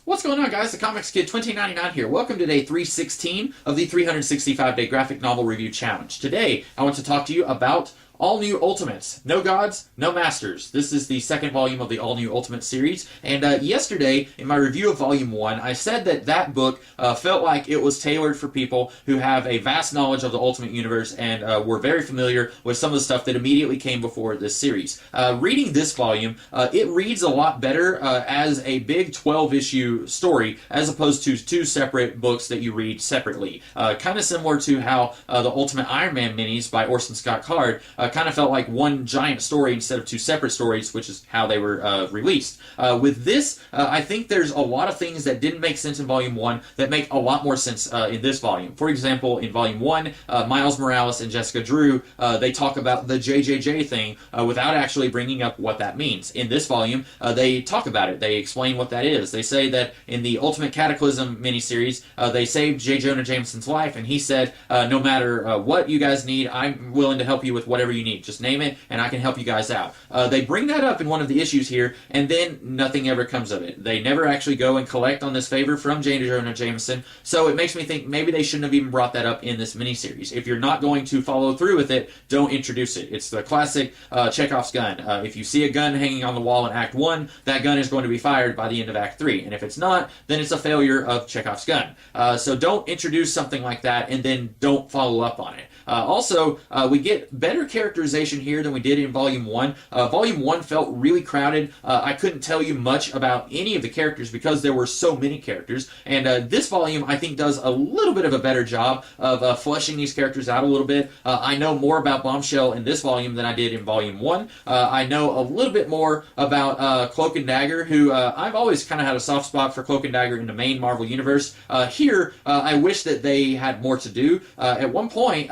What's going on, guys? The Comics Kid 2099 here. Welcome to day 316 of the 365-day graphic novel review challenge. Today, I want to talk to you about All New Ultimates. No Gods, No Masters. This is the second volume of the All New Ultimate series. And yesterday, in my review of Volume 1, I said that book felt like it was tailored for people who have a vast knowledge of the Ultimate Universe and were very familiar with some of the stuff that immediately came before this series. Reading this volume, it reads a lot better as a big 12-issue story as opposed to two separate books that you read separately. Kind of similar to how the Ultimate Iron Man minis by Orson Scott Card kind of felt like one giant story instead of two separate stories, which is how they were released. With this, I think there's a lot of things that didn't make sense in Volume 1 that make a lot more sense in this volume. For example, in Volume 1, Miles Morales and Jessica Drew, they talk about the JJJ thing without actually bringing up what that means. In this volume, they talk about it. They explain what that is. They say that in the Ultimate Cataclysm miniseries, they saved J. Jonah Jameson's life, and he said, no matter what you guys need, I'm willing to help you with whatever you need. Just name it, and I can help you guys out. They bring that up in one of the issues here, and then nothing ever comes of it. They never actually go and collect on this favor from J. Jonah Jameson, so it makes me think maybe they shouldn't have even brought that up in this miniseries. If you're not going to follow through with it, don't introduce it. It's the classic Chekhovs gun. If you see a gun hanging on the wall in Act 1, that gun is going to be fired by the end of Act 3, and if it's not, then it's a failure of Chekhov's gun. So don't introduce something like that and then don't follow up on it. Also, we get better characterization here than we did in Volume 1. Volume 1 felt really crowded. I couldn't tell you much about any of the characters because there were so many characters. And this volume, I think, does a little bit of a better job of fleshing these characters out a little bit. I know more about Bombshell in this volume than I did in Volume 1. I know a little bit more about Cloak and Dagger, who I've always kind of had a soft spot for Cloak and Dagger in the main Marvel Universe. Here, I wish that they had more to do. At one point,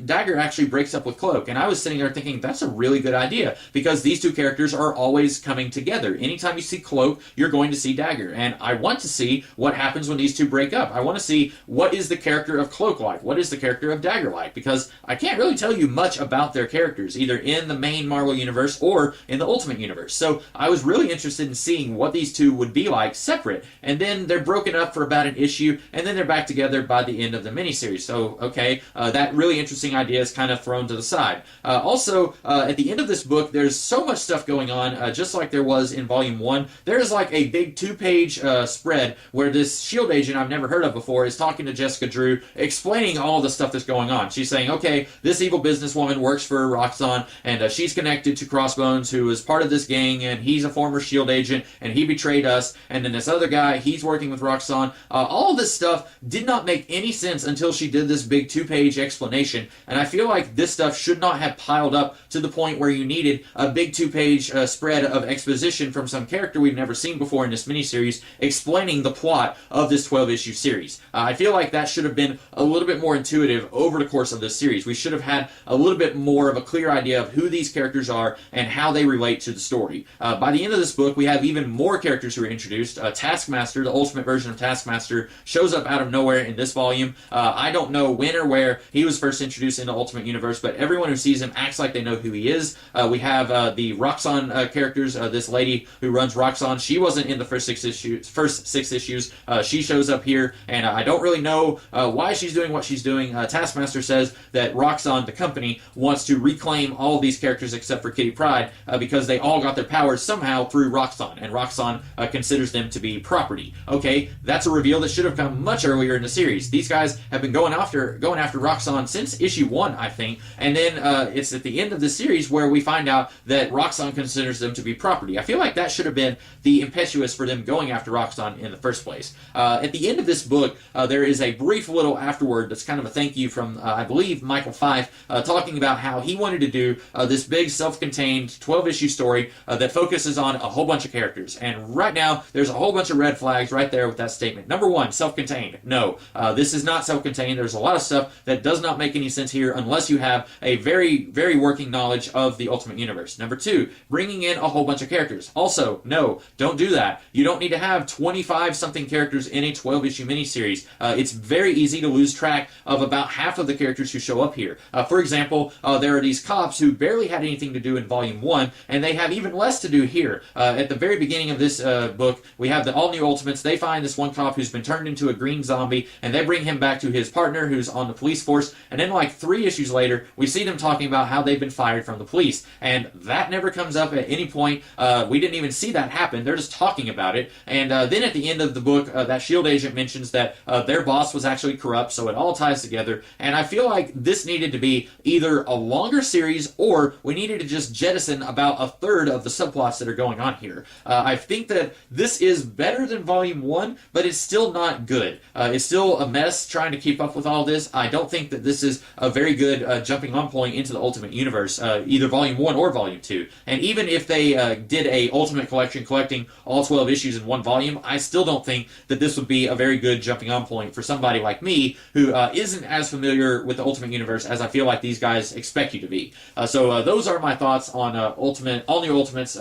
Dagger actually breaks up with Cloak, and I was sitting there thinking that's a really good idea because these two characters are always coming together. Anytime you see Cloak, you're going to see Dagger, and I want to see what happens when these two break up. I want to see what is the character of Cloak like, what is the character of Dagger like, because I can't really tell you much about their characters, either in the main Marvel Universe or in the Ultimate Universe. So I was really interested in seeing what these two would be like separate, and then they're broken up for about an issue, and then they're back together by the end of the miniseries. So, okay, that really interesting idea is kind of thrown to the side. Also, at the end of this book, there's so much stuff going on, just like there was in Volume 1. There's like a big two-page spread where this S.H.I.E.L.D. agent I've never heard of before is talking to Jessica Drew, explaining all the stuff that's going on. She's saying, okay, this evil businesswoman works for Roxxon, and she's connected to Crossbones, who is part of this gang, and he's a former S.H.I.E.L.D. agent, and he betrayed us, and then this other guy, he's working with Roxxon. All of this stuff did not make any sense until she did this big two-page explanation, and I feel like this stuff should not have piled up to the point where you needed a big two-page spread of exposition from some character we've never seen before in this miniseries explaining the plot of this 12-issue series. I feel like that should have been a little bit more intuitive over the course of this series. We should have had a little bit more of a clear idea of who these characters are and how they relate to the story. By the end of this book, we have even more characters who are introduced. Taskmaster, the ultimate version of Taskmaster, shows up out of nowhere in this volume. I don't know when or where he was first introduced in the Ultimate Universe, but everyone who sees him acts like they know who he is. We have the Roxxon characters. This lady who runs Roxxon, she wasn't in the first six issues. She shows up here, and I don't really know why she's doing what she's doing. Taskmaster says that Roxxon, the company, wants to reclaim all of these characters except for Kitty Pryde because they all got their powers somehow through Roxxon, and Roxxon considers them to be property. Okay, that's a reveal that should have come much earlier in the series. These guys have been going after Roxxon since issue 1, I think, and then it's at the end of the series where we find out that Roxxon considers them to be property. I feel like that should have been the impetus for them going after Roxxon in the first place. At the end of this book, there is a brief little afterword that's kind of a thank you from, I believe, Michael Fife, talking about how he wanted to do this big self-contained 12-issue story that focuses on a whole bunch of characters. And right now, there's a whole bunch of red flags right there with that statement. Number one, self-contained. No, this is not self-contained. There's a lot of stuff that does not make any sense here unless you have a very, very working knowledge of the Ultimate Universe. Number 2, bringing in a whole bunch of characters. Also, no, don't do that. You don't need to have 25-something characters in a 12-issue miniseries. It's very easy to lose track of about half of the characters who show up here. For example, there are these cops who barely had anything to do in Volume 1, and they have even less to do here. At the very beginning of this book, we have the all-new Ultimates. They find this one cop who's been turned into a green zombie, and they bring him back to his partner who's on the police force, and then like 3 issues later, we see them talking about how they've been fired from the police, and that never comes up at any point. We didn't even see that happen. They're just talking about it, and then at the end of the book, that S.H.I.E.L.D. agent mentions that their boss was actually corrupt, so it all ties together, and I feel like this needed to be either a longer series, or we needed to just jettison about a third of the subplots that are going on here. I think that this is better than Volume 1, but it's still not good. It's still a mess trying to keep up with all this. I don't think that this is a very good jumping on point into the Ultimate Universe, either Volume 1 or Volume 2. And even if they did a Ultimate Collection collecting all 12 issues in one volume, I still don't think that this would be a very good jumping on point for somebody like me who isn't as familiar with the Ultimate Universe as I feel like these guys expect you to be. So those are my thoughts on All New Ultimates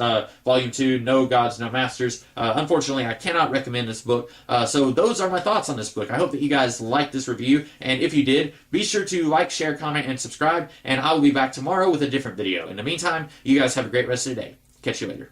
Volume 2, No Gods, No Masters. Unfortunately, I cannot recommend this book. So those are my thoughts on this book. I hope that you guys liked this review, and if you did, be sure to like, share, comment, and subscribe, and I will be back tomorrow with a different video. In the meantime, you guys have a great rest of your day. Catch you later.